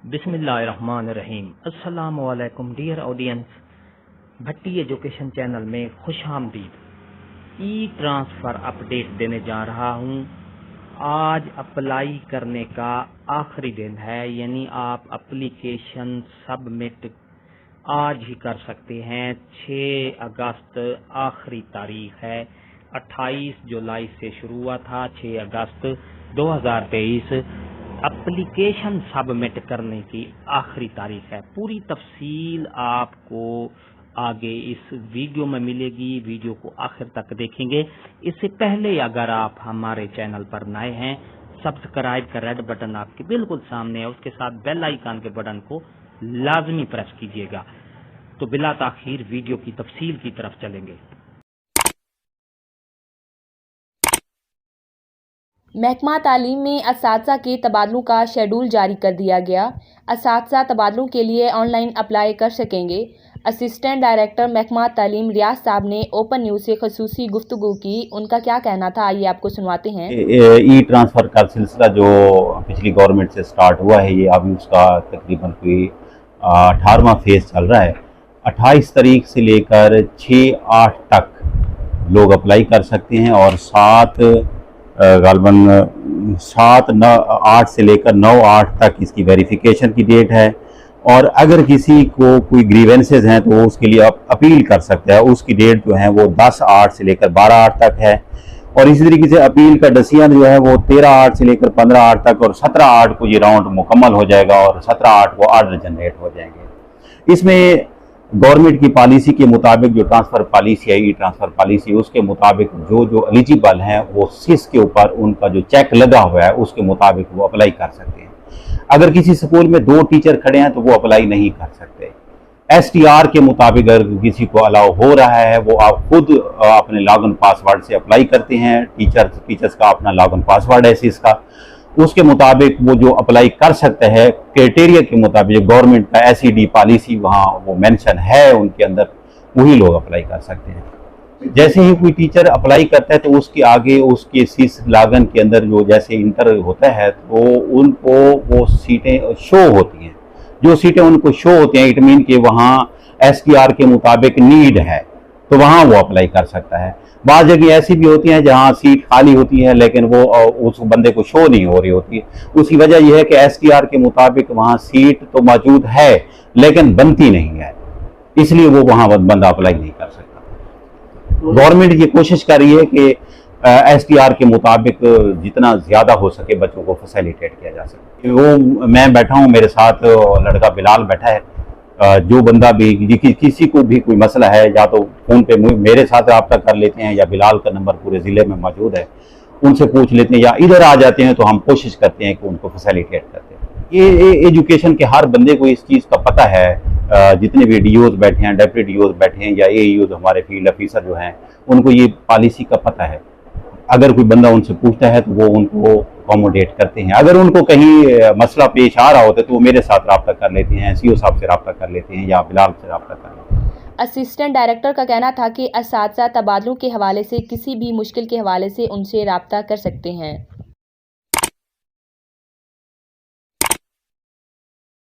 बिस्मिल्लाहिर्रहमानिर्रहीम। अस्सलाम वालेकुम डियर ऑडियंस, भट्टी एजुकेशन चैनल में खुश आमदीद। ई ट्रांसफ़र अपडेट देने जा रहा हूँ। आज अप्लाई करने का आखिरी दिन है, यानी आप एप्लीकेशन सबमिट आज ही कर सकते हैं। 6 अगस्त आखिरी तारीख है। 28 जुलाई से शुरू हुआ था, 6 अगस्त 2023 एप्लीकेशन सबमिट करने की आखिरी तारीख है। पूरी तफसील आपको आगे इस वीडियो में मिलेगी, वीडियो को आखिर तक देखेंगे। इससे पहले अगर आप हमारे चैनल पर नए हैं, सब्सक्राइब का रेड बटन आपके बिल्कुल सामने है, उसके साथ बेल आइकन के बटन को लाजमी प्रेस कीजिएगा। तो बिला ताखीर वीडियो की तफसील की तरफ चलेंगे। महकमा तालीम में असातिज़ा के तबादलों का शेड्यूल जारी कर दिया गया। असातिज़ा तबादलों के लिए ऑनलाइन अप्लाई कर सकेंगे। असिस्टेंट डायरेक्टर महकमा तालीम रियाज साहब ने ओपन न्यूज़ से खसूसी गुफ्तगू की। उनका क्या कहना था, आइए आपको सुनवाते हैं। ई ट्रांसफ़र का सिलसिला जो पिछली गवर्नमेंट से स्टार्ट हुआ है, ये अभी उसका तकरीबन कोई 18वां फेज़ चल रहा है। 28 तारीख से लेकर 6-8 तक लोग अप्लाई कर सकते हैं और 8 से लेकर 9-8 तक इसकी वेरिफिकेशन की डेट है। और अगर किसी को कोई ग्रीवेंसेस हैं तो वो उसके लिए अपील कर सकता है। उसकी डेट जो है वो 10/8 से लेकर 12/8 तक है। और इसी तरीके से अपील का डिसीजन जो है वो 13/8 से लेकर 15/8 तक, और 17/8 को ये राउंड मुकम्मल हो जाएगा और 17/8 को आर्डर जनरेट हो जाएंगे। इसमें गवर्नमेंट की पॉलिसी के मुताबिक जो ट्रांसफ़र पॉलिसी है, ई ट्रांसफ़र पॉलिसी, उसके मुताबिक जो एलिजिबल हैं वो सिस के ऊपर उनका जो चेक लगा हुआ है उसके मुताबिक वो अप्लाई कर सकते हैं। अगर किसी स्कूल में 2 टीचर खड़े हैं तो वो अप्लाई नहीं कर सकते। STR के मुताबिक अगर किसी को अलाउ हो रहा है, वो आप खुद अपने लॉगिन पासवर्ड से अप्लाई करते हैं। टीचर्स का अपना लॉगिन पासवर्ड है सिस का, उसके मुताबिक वो जो अप्लाई कर सकते हैं क्राइटेरिया के मुताबिक। गवर्नमेंट का SED पॉलिसी वहाँ वो मेंशन है उनके अंदर, वही लोग अप्लाई कर सकते हैं। जैसे ही कोई टीचर अप्लाई करता है तो उसके आगे उसके सिस लॉगिन के अंदर जो जैसे इंटर होता है तो उनको वो सीटें शो होती हैं। जो सीटें उनको शो होती हैं, इट मीन कि वहाँ STR के मुताबिक नीड है तो वहाँ वो अप्लाई कर सकता है। बाज़ जगह ऐसी भी होती हैं जहाँ सीट खाली होती है लेकिन वो उस बंदे को शो नहीं हो रही होती। उसकी वजह यह है कि STR के मुताबिक वहाँ सीट तो मौजूद है लेकिन बनती नहीं है, इसलिए वो वहाँ बंदा अप्लाई नहीं कर सकता। गवर्नमेंट ये कोशिश कर रही है कि STR के मुताबिक जितना ज़्यादा हो सके बच्चों को फैसिलिटेट किया जा सके। वो मैं बैठा हूँ, मेरे साथ लड़का बिलाल बैठा है। जो बंदा भी किसी को भी कोई मसला है, या तो फ़ोन पे मेरे साथ रब्ता कर लेते हैं या बिलाल का नंबर पूरे ज़िले में मौजूद है, उनसे पूछ लेते हैं, या इधर आ जाते हैं तो हम कोशिश करते हैं कि उनको फैसिलिटेट करते हैं। ये एजुकेशन के हर बंदे को इस चीज़ का पता है। जितने भी DOs बैठे हैं, डेप्टी DOs बैठे हैं, या AEOs हमारे फील्ड ऑफिसर जो हैं, उनको ये पॉलिसी का पता है। अगर कोई बंदा उनसे पूछता है तो वो उनको अकोमोडेट करते हैं। अगर उनको कहीं मसला पेश आ रहा होता है तो वो मेरे साथ रब्ता कर लेते हैं, CO साहब से रब्ता कर लेते हैं या बिलाल से रब्ता कर लेते हैं। असिस्टेंट डायरेक्टर का कहना था कि असातिज़ा तबादलों के हवाले से किसी भी मुश्किल के हवाले से उनसे रब्ता कर सकते हैं।